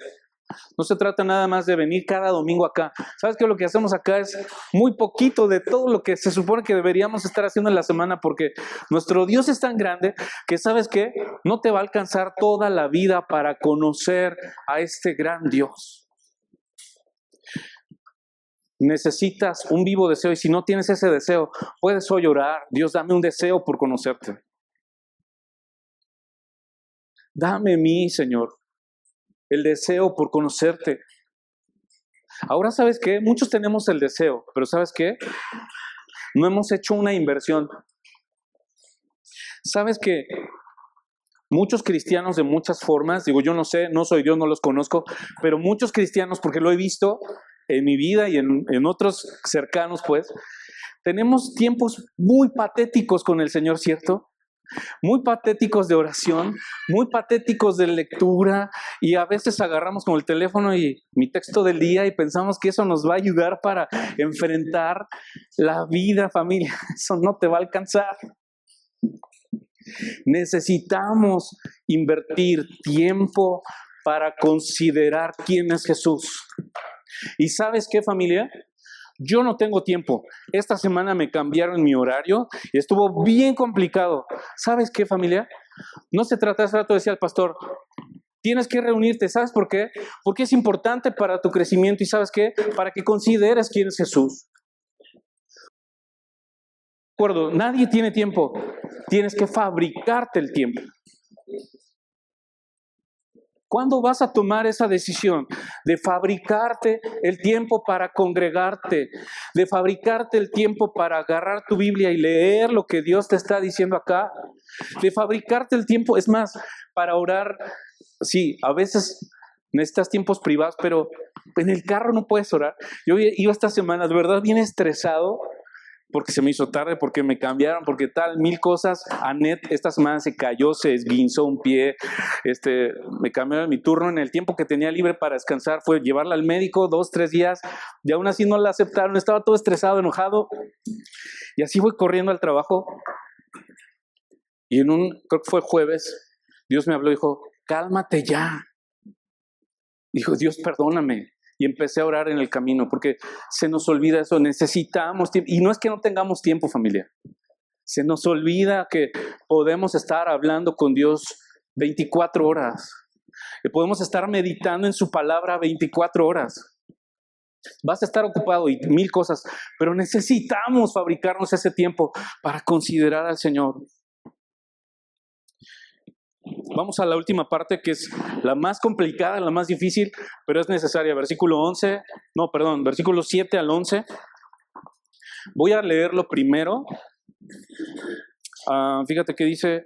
No se trata nada más de venir cada domingo acá. ¿Sabes qué? Lo que hacemos acá es muy poquito de todo lo que se supone que deberíamos estar haciendo en la semana, porque nuestro Dios es tan grande que, ¿sabes qué? No te va a alcanzar toda la vida para conocer a este gran Dios. Necesitas un vivo deseo, y si no tienes ese deseo, puedes hoy orar: Dios, dame un deseo por conocerte. Dame mí, Señor, el deseo por conocerte. Ahora, ¿sabes qué? Muchos tenemos el deseo, pero ¿sabes qué? No hemos hecho una inversión. ¿Sabes qué? Muchos cristianos de muchas formas, digo, yo no sé, no soy Dios, no los conozco, pero muchos cristianos, porque lo he visto en mi vida y en otros cercanos, pues, tenemos tiempos muy patéticos con el Señor, ¿cierto? muy patéticos de oración, muy patéticos de lectura, y a veces agarramos como el teléfono y mi texto del día y pensamos que eso nos va a ayudar para enfrentar la vida, familia. Eso no te va a alcanzar. Necesitamos invertir tiempo para considerar quién es Jesús. ¿Y sabes qué, familia? Yo no tengo tiempo. Esta semana me cambiaron mi horario y estuvo bien complicado. ¿Sabes qué, familia? No se trata, hace rato decía el pastor, tienes que reunirte. ¿Sabes por qué? Porque es importante para tu crecimiento y ¿sabes qué? Para que consideres quién es Jesús. De acuerdo, nadie tiene tiempo. Tienes que fabricarte el tiempo. ¿Cuándo vas a tomar esa decisión de fabricarte el tiempo para congregarte, de fabricarte el tiempo para agarrar tu Biblia y leer lo que Dios te está diciendo acá, de fabricarte el tiempo, es más, para orar? Sí, a veces necesitas tiempos privados, pero en el carro no puedes orar. Yo iba esta semana, de verdad, bien estresado, porque se me hizo tarde, porque me cambiaron, porque tal, mil cosas. Anet esta semana se cayó, se esguinzó un pie, me cambiaron mi turno en el tiempo que tenía libre para descansar, fue llevarla al médico 2, 3 días, y aún así no la aceptaron, estaba todo estresado, enojado, y así voy corriendo al trabajo, y creo que fue jueves, Dios me habló y dijo, cálmate ya. Dijo, Dios, perdóname. Y empecé a orar en el camino, porque se nos olvida eso, necesitamos tiempo. Y no es que no tengamos tiempo, familia. Se nos olvida que podemos estar hablando con Dios 24 horas. Que podemos estar meditando en su palabra 24 horas. Vas a estar ocupado y mil cosas, pero necesitamos fabricarnos ese tiempo para considerar al Señor. Vamos a la última parte, que es la más complicada, la más difícil, pero es necesaria. Versículos 7 al 11. Voy a leerlo primero. Fíjate que dice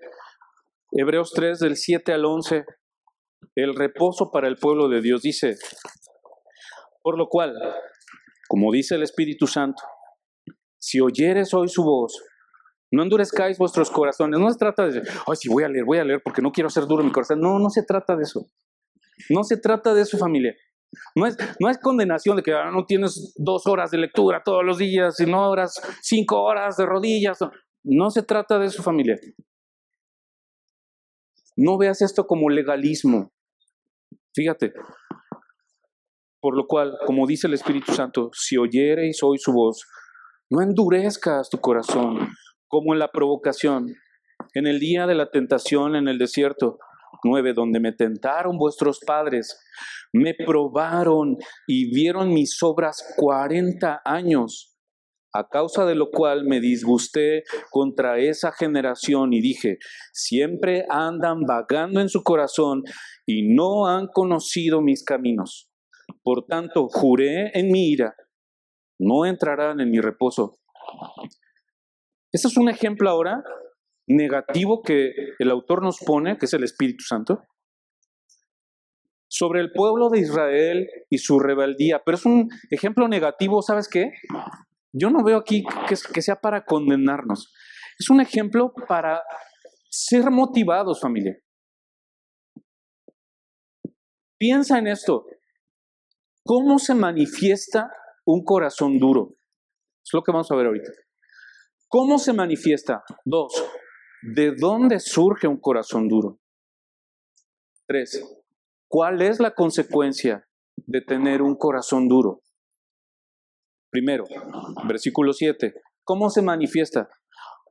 Hebreos 3, del 7 al 11. El reposo para el pueblo de Dios. Dice, por lo cual, como dice el Espíritu Santo, si oyeres hoy su voz, no endurezcáis vuestros corazones. No se trata de, sí, voy a leer porque no quiero ser duro en mi corazón. No se trata de eso. No se trata de eso, familia. No es condenación de que no tienes 2 horas de lectura todos los días y no oras 5 horas de rodillas. No se trata de eso, familia. No veas esto como legalismo. Fíjate. Por lo cual, como dice el Espíritu Santo, si oyereis hoy su voz, no endurezcas tu corazón, como en la provocación, en el día de la tentación en el desierto. 9, donde me tentaron vuestros padres, me probaron y vieron mis obras 40 años, a causa de lo cual me disgusté contra esa generación y dije, siempre andan vagando en su corazón y no han conocido mis caminos. Por tanto, juré en mi ira, no entrarán en mi reposo. Este es un ejemplo ahora negativo que el autor nos pone, que es el Espíritu Santo, sobre el pueblo de Israel y su rebeldía. Pero es un ejemplo negativo, ¿sabes qué? Yo no veo aquí que sea para condenarnos. Es un ejemplo para ser motivados, familia. Piensa en esto. ¿Cómo se manifiesta un corazón duro? Es lo que vamos a ver ahorita. ¿Cómo se manifiesta? 2. ¿De dónde surge un corazón duro? 3. ¿Cuál es la consecuencia de tener un corazón duro? Primero, versículo 7. ¿Cómo se manifiesta?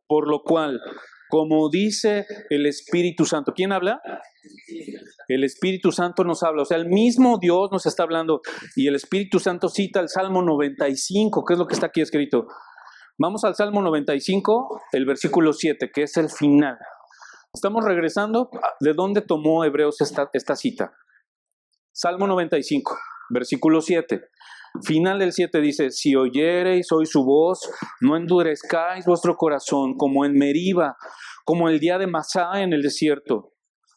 Por lo cual, como dice el Espíritu Santo. ¿Quién habla? El Espíritu Santo nos habla. O sea, el mismo Dios nos está hablando. Y el Espíritu Santo cita el Salmo 95, que es lo que está aquí escrito. Vamos al Salmo 95, el versículo 7, que es el final. Estamos regresando. ¿De dónde tomó Hebreos esta cita? Salmo 95, versículo 7. Final del 7 dice, si oyereis hoy su voz, no endurezcáis vuestro corazón como en Meriba, como el día de Masá en el desierto,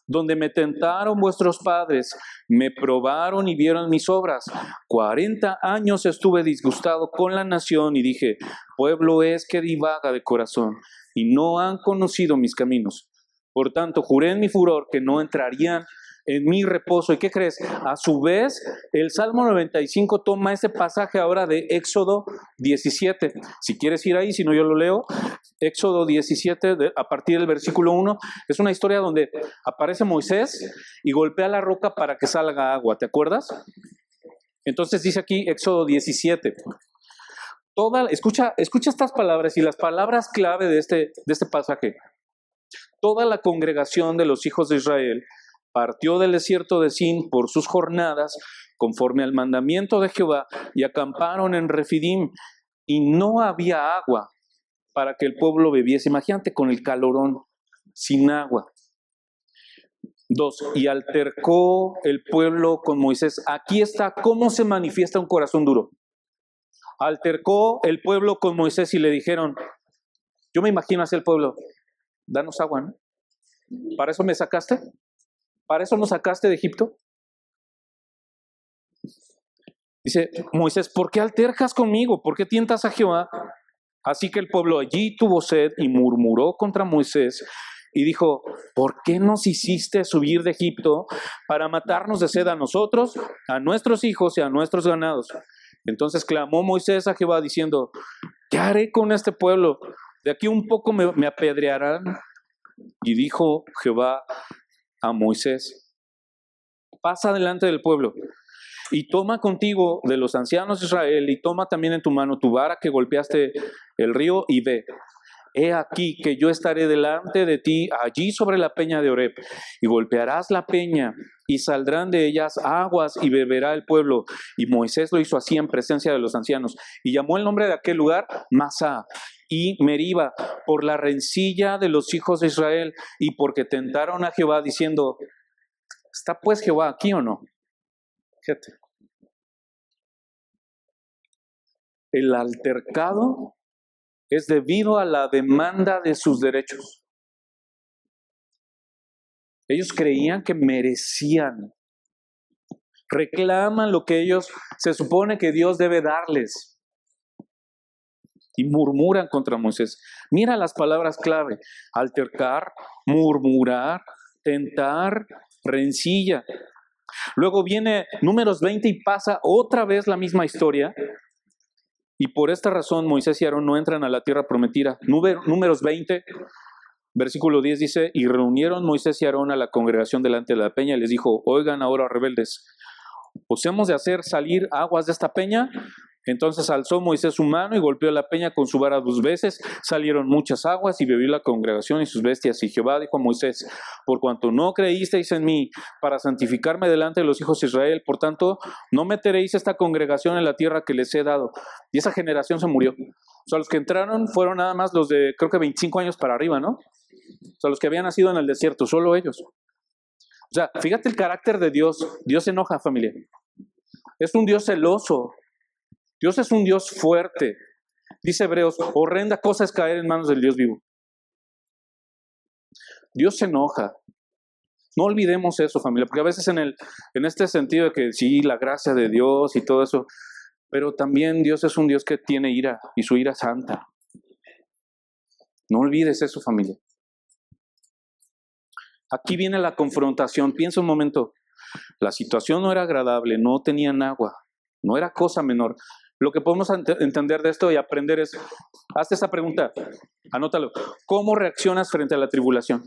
donde me tentaron vuestros padres, me probaron y vieron mis obras. 40 años estuve disgustado con la nación y dije, pueblo es que divaga de corazón y no han conocido mis caminos. Por tanto, juré en mi furor que no entrarían en mi reposo. ¿Y qué crees? A su vez, el Salmo 95 toma ese pasaje ahora de Éxodo 17. Si quieres ir ahí, si no yo lo leo. Éxodo 17, a partir del versículo 1, es una historia donde aparece Moisés y golpea la roca para que salga agua. ¿Te acuerdas? Entonces dice aquí Éxodo 17. Escucha estas palabras y las palabras clave de este pasaje. Toda la congregación de los hijos de Israel partió del desierto de Sin por sus jornadas, conforme al mandamiento de Jehová, y acamparon en Refidim, y no había agua para que el pueblo bebiese. Imagínate con el calorón, sin agua. 2, y altercó el pueblo con Moisés. Aquí está cómo se manifiesta un corazón duro. Altercó el pueblo con Moisés y le dijeron, yo me imagino así el pueblo, danos agua, ¿no? ¿Para eso me sacaste? ¿Para eso nos sacaste de Egipto? Dice Moisés, ¿por qué altercas conmigo? ¿Por qué tientas a Jehová? Así que el pueblo allí tuvo sed y murmuró contra Moisés y dijo, ¿por qué nos hiciste subir de Egipto para matarnos de sed a nosotros, a nuestros hijos y a nuestros ganados? Entonces clamó Moisés a Jehová diciendo, ¿qué haré con este pueblo? De aquí un poco me apedrearán. Y dijo Jehová a Moisés, pasa delante del pueblo y toma contigo de los ancianos de Israel y toma también en tu mano tu vara que golpeaste el río y ve. He aquí que yo estaré delante de ti allí sobre la peña de Oreb y golpearás la peña y saldrán de ellas aguas y beberá el pueblo. Y Moisés lo hizo así en presencia de los ancianos y llamó el nombre de aquel lugar Masá y Meriba por la rencilla de los hijos de Israel y porque tentaron a Jehová diciendo, ¿está pues Jehová aquí o no? Fíjate. El altercado es debido a la demanda de sus derechos. Ellos creían que merecían. Reclaman lo que ellos se supone que Dios debe darles. Y murmuran contra Moisés. Mira las palabras clave. Altercar, murmurar, tentar, rencilla. Luego viene Números 20 y pasa otra vez la misma historia. Y por esta razón Moisés y Aarón no entran a la tierra prometida. Números 20, versículo 10 dice, y reunieron Moisés y Aarón a la congregación delante de la peña y les dijo, oigan ahora rebeldes, ¿os hemos de hacer salir aguas de esta peña? Entonces alzó Moisés su mano y golpeó la peña con su vara 2 veces, salieron muchas aguas y bebió la congregación y sus bestias. Y Jehová dijo a Moisés, por cuanto no creísteis en mí para santificarme delante de los hijos de Israel, por tanto, no meteréis esta congregación en la tierra que les he dado. Y esa generación se murió. O sea, los que entraron fueron nada más los de, creo que 25 años para arriba, ¿no? O sea, los que habían nacido en el desierto, solo ellos. O sea, fíjate el carácter de Dios. Dios se enoja, familia. Es un Dios celoso. Dios es un Dios fuerte. Dice Hebreos, horrenda cosa es caer en manos del Dios vivo. Dios se enoja. No olvidemos eso, familia, porque a veces en este sentido de que sí, la gracia de Dios y todo eso, pero también Dios es un Dios que tiene ira y su ira es santa. No olvides eso, familia. Aquí viene la confrontación. Piensa un momento. La situación no era agradable, no tenían agua, no era cosa menor. Lo que podemos entender de esto y aprender es, hazte esa pregunta, anótalo. ¿Cómo reaccionas frente a la tribulación?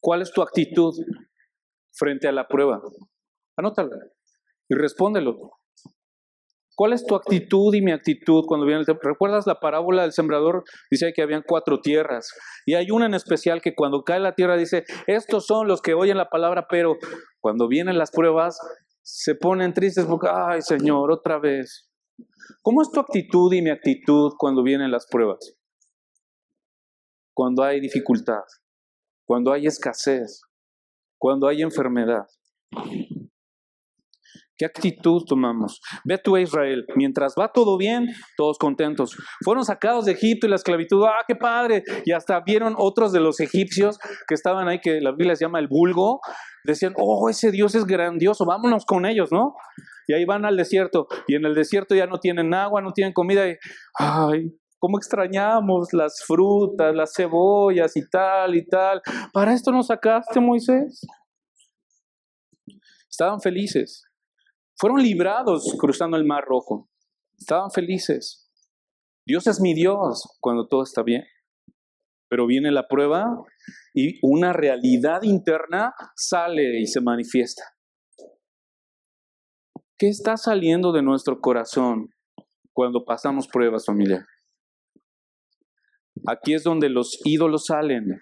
¿Cuál es tu actitud frente a la prueba? Anótalo y respóndelo. ¿Cuál es tu actitud y mi actitud cuando viene el tiempo? ¿Recuerdas la parábola del sembrador? Dice que habían 4 tierras. Y hay una en especial que cuando cae la tierra dice, estos son los que oyen la palabra, pero cuando vienen las pruebas se ponen tristes porque, ay Señor, otra vez. ¿Cómo es tu actitud y mi actitud cuando vienen las pruebas? Cuando hay dificultad, cuando hay escasez, cuando hay enfermedad. ¿Qué actitud tomamos? Ve tú a Israel, mientras va todo bien, todos contentos. Fueron sacados de Egipto y la esclavitud, ¡ah, qué padre! Y hasta vieron otros de los egipcios que estaban ahí, que la Biblia les llama el vulgo, decían, ¡oh, ese Dios es grandioso, vámonos con ellos!, ¿no? Y ahí van al desierto, y en el desierto ya no tienen agua, no tienen comida, y ¡ay! ¿Cómo extrañamos las frutas, las cebollas y tal y tal? ¿Para esto nos sacaste, Moisés? Estaban felices. Fueron librados cruzando el Mar Rojo. Estaban felices. Dios es mi Dios cuando todo está bien. Pero viene la prueba y una realidad interna sale y se manifiesta. ¿Qué está saliendo de nuestro corazón cuando pasamos pruebas, familia? Aquí es donde los ídolos salen.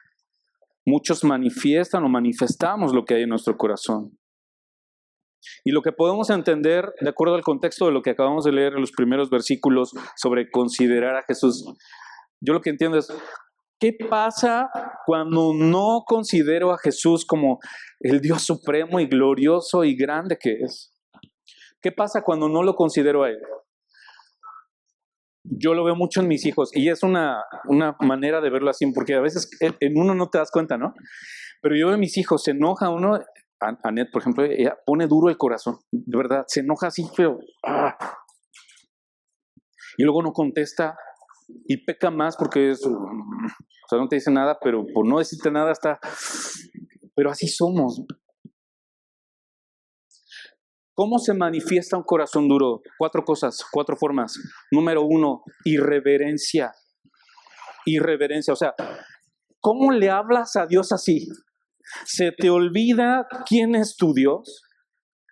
Muchos manifiestan o manifestamos lo que hay en nuestro corazón. Y lo que podemos entender, de acuerdo al contexto de lo que acabamos de leer en los primeros versículos sobre considerar a Jesús, yo lo que entiendo es, ¿qué pasa cuando no considero a Jesús como el Dios supremo y glorioso y grande que es? ¿Qué pasa cuando no lo considero a Él? Yo lo veo mucho en mis hijos y es una manera de verlo así, porque a veces en uno no te das cuenta, ¿no? Pero yo veo a mis hijos, se enoja uno. Anet, por ejemplo, ella pone duro el corazón, de verdad, se enoja así, pero y luego no contesta y peca más porque es, o sea, no te dice nada, pero por no decirte nada está, pero así somos. ¿Cómo se manifiesta un corazón duro? 4 cosas, 4 formas. Número 1, irreverencia. Irreverencia, o sea, ¿cómo le hablas a Dios así? ¿Se te olvida quién es tu Dios?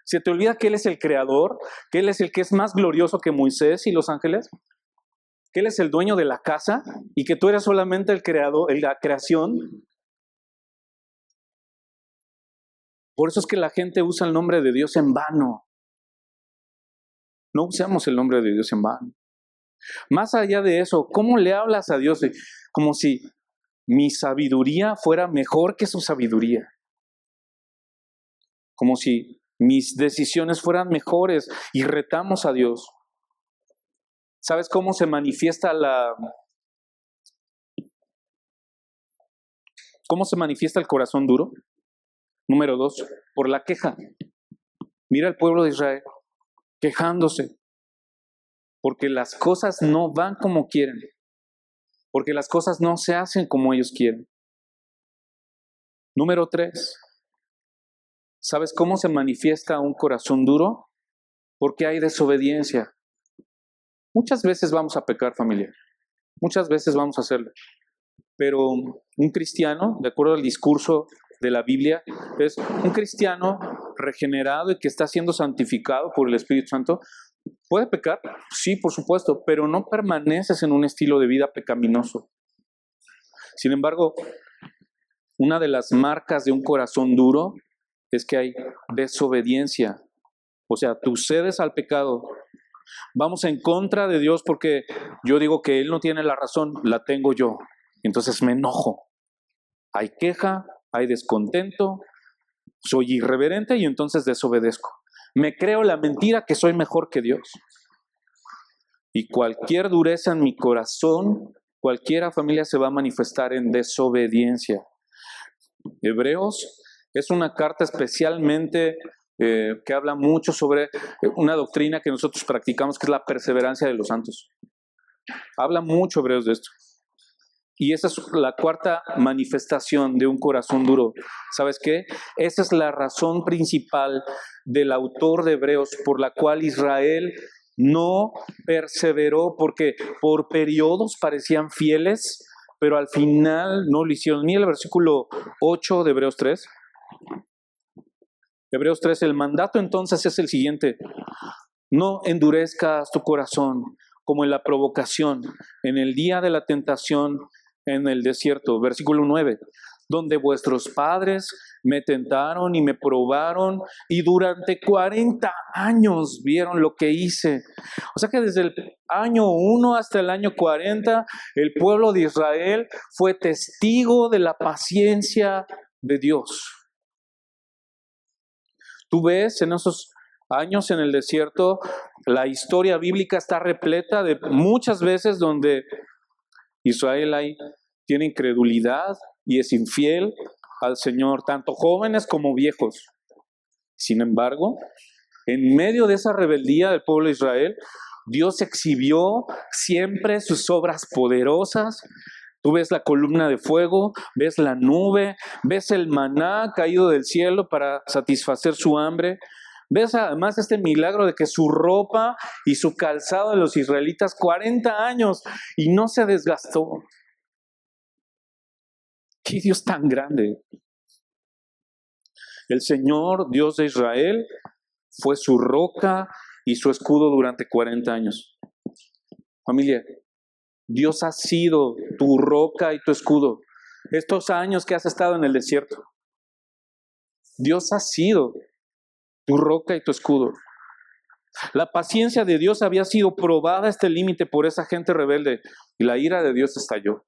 ¿Se te olvida que Él es el creador? ¿Que Él es el que es más glorioso que Moisés y los ángeles? ¿Que Él es el dueño de la casa? ¿Y que tú eres solamente el creador, la creación? Por eso es que la gente usa el nombre de Dios en vano. No usamos el nombre de Dios en vano. Más allá de eso, ¿cómo le hablas a Dios? Como si mi sabiduría fuera mejor que su sabiduría. Como si mis decisiones fueran mejores y retamos a Dios. ¿Sabes cómo se manifiesta cómo se manifiesta el corazón duro? Número 2, por la queja. Mira al pueblo de Israel quejándose porque las cosas no van como quieren. Porque las cosas no se hacen como ellos quieren. Número 3. ¿Sabes cómo se manifiesta un corazón duro? Porque hay desobediencia. Muchas veces vamos a pecar, familia. Muchas veces vamos a hacerlo. Pero un cristiano, de acuerdo al discurso de la Biblia, es un cristiano regenerado y que está siendo santificado por el Espíritu Santo. ¿Puede pecar? Sí, por supuesto, pero no permaneces en un estilo de vida pecaminoso. Sin embargo, una de las marcas de un corazón duro es que hay desobediencia. O sea, tú cedes al pecado. Vamos en contra de Dios porque yo digo que Él no tiene la razón, la tengo yo. Entonces me enojo. Hay queja, hay descontento, soy irreverente y entonces desobedezco. Me creo la mentira que soy mejor que Dios. Y cualquier dureza en mi corazón, cualquiera familia se va a manifestar en desobediencia. Hebreos es una carta especialmente que habla mucho sobre una doctrina que nosotros practicamos, que es la perseverancia de los santos. Habla mucho Hebreos de esto. Y esa es la 4ª manifestación de un corazón duro. ¿Sabes qué? Esa es la razón principal del autor de Hebreos por la cual Israel no perseveró, porque por periodos parecían fieles, pero al final no lo hicieron. Ni el versículo 8 de Hebreos 3. Hebreos 3, el mandato entonces es el siguiente: no endurezcas tu corazón como en la provocación, en el día de la tentación en el desierto. Versículo 9, donde vuestros padres me tentaron y me probaron y durante 40 años vieron lo que hice. O sea que desde el año 1 hasta el año 40, el pueblo de Israel fue testigo de la paciencia de Dios. Tú ves en esos años en el desierto. La historia bíblica está repleta de muchas veces donde Israel tiene incredulidad y es infiel al Señor, tanto jóvenes como viejos. Sin embargo, en medio de esa rebeldía del pueblo de Israel, Dios exhibió siempre sus obras poderosas. Tú ves la columna de fuego, ves la nube, ves el maná caído del cielo para satisfacer su hambre. Ves además este milagro de que su ropa y su calzado de los israelitas 40 años y no se desgastó. ¡Qué Dios tan grande! El Señor, Dios de Israel, fue su roca y su escudo durante 40 años. Familia, Dios ha sido tu roca y tu escudo. Estos años que has estado en el desierto, Dios ha sido tu roca y tu escudo. La paciencia de Dios había sido probada a este límite por esa gente rebelde y la ira de Dios estalló.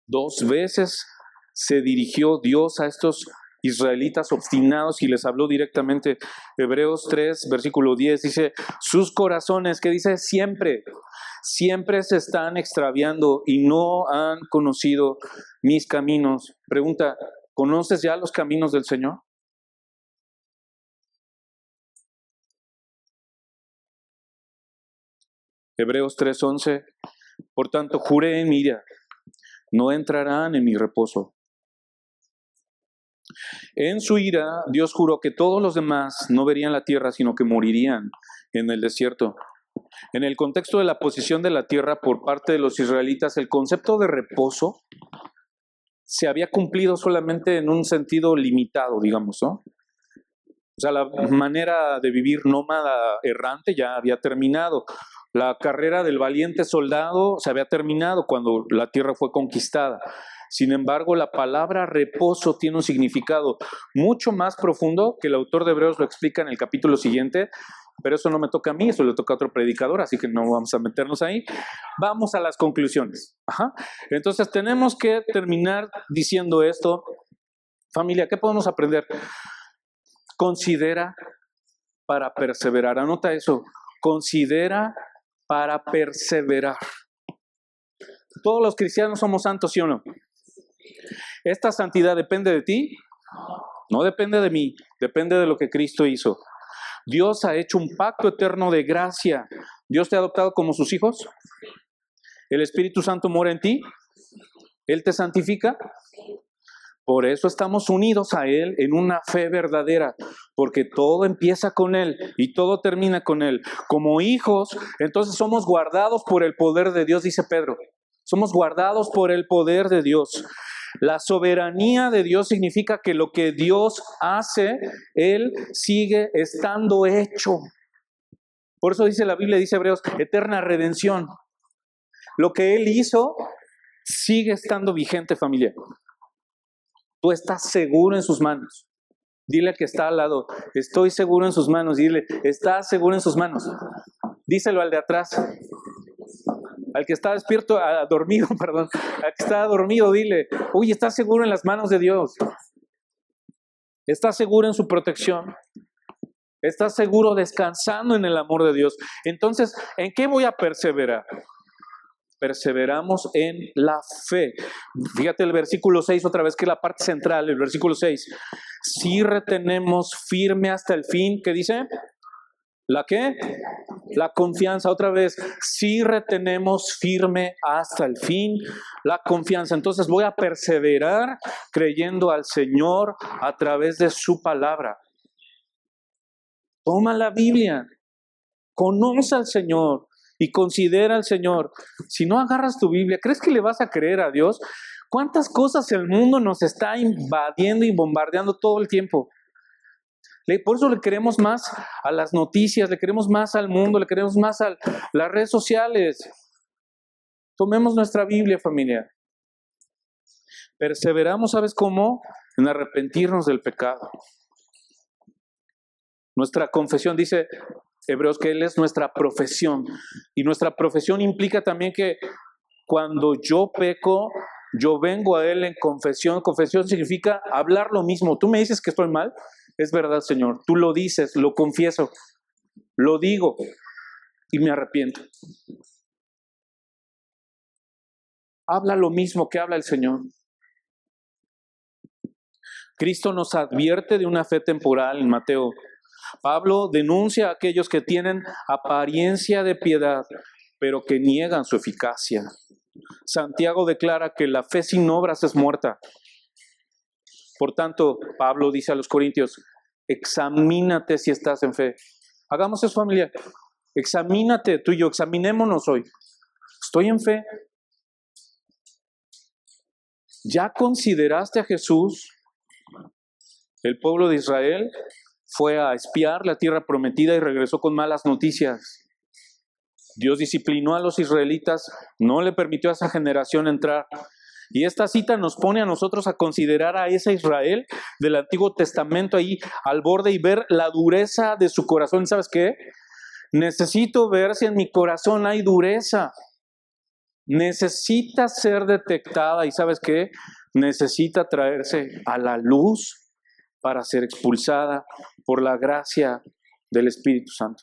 2 veces se dirigió Dios a estos israelitas obstinados y les habló directamente. Hebreos 3, versículo 10 dice, sus corazones, ¿qué dice? Siempre se están extraviando y no han conocido mis caminos. Pregunta, ¿conoces ya los caminos del Señor? Hebreos 3:11, por tanto juré en mi ira, no entrarán en mi reposo. En su ira, Dios juró que todos los demás no verían la tierra, sino que morirían en el desierto. En el contexto de la posesión de la tierra por parte de los israelitas, el concepto de reposo se había cumplido solamente en un sentido limitado, digamos, ¿no? O sea, la manera de vivir nómada errante ya había terminado. La carrera del valiente soldado se había terminado cuando la tierra fue conquistada. Sin embargo, la palabra reposo tiene un significado mucho más profundo que el autor de Hebreos lo explica en el capítulo siguiente, pero eso no me toca a mí, eso le toca a otro predicador, así que no vamos a meternos ahí. Vamos a las conclusiones. Entonces tenemos que terminar diciendo esto. Familia, ¿qué podemos aprender? Considera para perseverar. Anota eso. Considera para perseverar. Todos los cristianos somos santos, ¿sí o no? ¿Esta santidad depende de ti? No depende de mí, depende de lo que Cristo hizo. Dios ha hecho un pacto eterno de gracia. ¿Dios te ha adoptado como sus hijos? ¿El Espíritu Santo mora en ti? ¿Él te santifica? Por eso estamos unidos a Él en una fe verdadera, porque todo empieza con Él y todo termina con Él. Como hijos, entonces somos guardados por el poder de Dios, dice Pedro. Somos guardados por el poder de Dios. La soberanía de Dios significa que lo que Dios hace, Él sigue estando hecho. Por eso dice la Biblia, dice Hebreos, eterna redención. Lo que Él hizo sigue estando vigente, familia. Tú estás seguro en sus manos. Dile al que está al lado, estoy seguro en sus manos. Dile, estás seguro en sus manos. Díselo al de atrás. Al que está despierto, dormido, perdón. Al que está dormido, dile, oye, estás seguro en las manos de Dios. Estás seguro en su protección. Estás seguro descansando en el amor de Dios. Entonces, ¿en qué voy a perseverar? Perseveramos en la fe. Fíjate el versículo 6 otra vez, que es la parte central, el versículo 6. Si retenemos firme hasta el fin, ¿qué dice? ¿La qué? La confianza, otra vez. Si retenemos firme hasta el fin, la confianza. Entonces voy a perseverar creyendo al Señor a través de su palabra. Toma la Biblia, conoce al Señor y considera al Señor. Si no agarras tu Biblia, ¿crees que le vas a creer a Dios? ¿Cuántas cosas el mundo nos está invadiendo y bombardeando todo el tiempo? Por eso le queremos más a las noticias, le queremos más al mundo, le queremos más a las redes sociales. Tomemos nuestra Biblia, familia. Perseveramos, ¿sabes cómo? En arrepentirnos del pecado. Nuestra confesión, dice Hebreos, que Él es nuestra profesión. Y nuestra profesión implica también que cuando yo peco, yo vengo a Él en confesión. Confesión significa hablar lo mismo. Tú me dices que estoy mal Es verdad, Señor, tú lo dices, lo confieso, lo digo y me arrepiento. Habla lo mismo que habla el Señor. Cristo nos advierte de una fe temporal en Mateo. Pablo denuncia a aquellos que tienen apariencia de piedad, pero que niegan su eficacia. Santiago declara que la fe sin obras es muerta. Por tanto, Pablo dice a los corintios, examínate si estás en fe. Hagamos eso, familia. Examínate tú y yo, examinémonos hoy. ¿Estoy en fe? ¿Ya consideraste a Jesús? El pueblo de Israel fue a espiar la tierra prometida y regresó con malas noticias. Dios disciplinó a los israelitas, no le permitió a esa generación entrar. Y esta cita nos pone a nosotros a considerar a ese Israel del Antiguo Testamento ahí al borde y ver la dureza de su corazón. ¿Sabes qué? Necesito ver si en mi corazón hay dureza. Necesita ser detectada y ¿sabes qué? Necesita traerse a la luz para ser expulsada por la gracia del Espíritu Santo.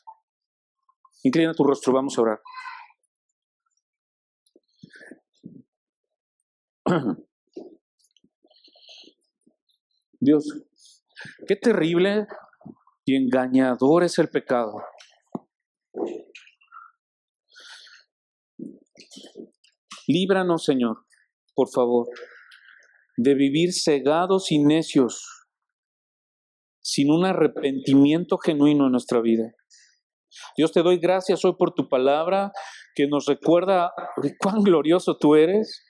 Inclina tu rostro, vamos a orar. Dios, qué terrible y engañador es el pecado. Líbranos, Señor, por favor, de vivir cegados y necios, sin un arrepentimiento genuino en nuestra vida. Dios, te doy gracias hoy por tu palabra que nos recuerda cuán glorioso tú eres,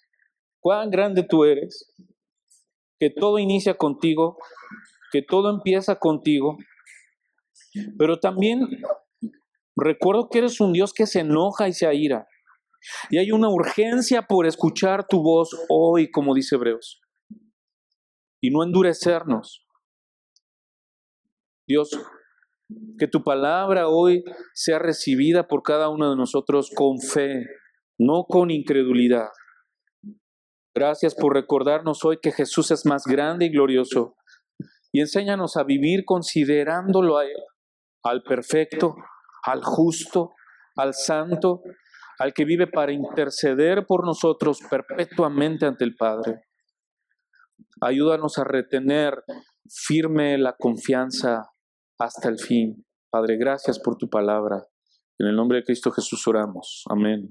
cuán grande tú eres, que todo inicia contigo, que todo empieza contigo, pero también recuerdo que eres un Dios que se enoja y se aira. Y hay una urgencia por escuchar tu voz hoy, como dice Hebreos, y no endurecernos. Dios, que tu palabra hoy sea recibida por cada uno de nosotros con fe, no con incredulidad. Gracias por recordarnos hoy que Jesús es más grande y glorioso. Y enséñanos a vivir considerándolo a Él, al perfecto, al justo, al santo, al que vive para interceder por nosotros perpetuamente ante el Padre. Ayúdanos a retener firme la confianza hasta el fin. Padre, gracias por tu palabra. En el nombre de Cristo Jesús oramos. Amén.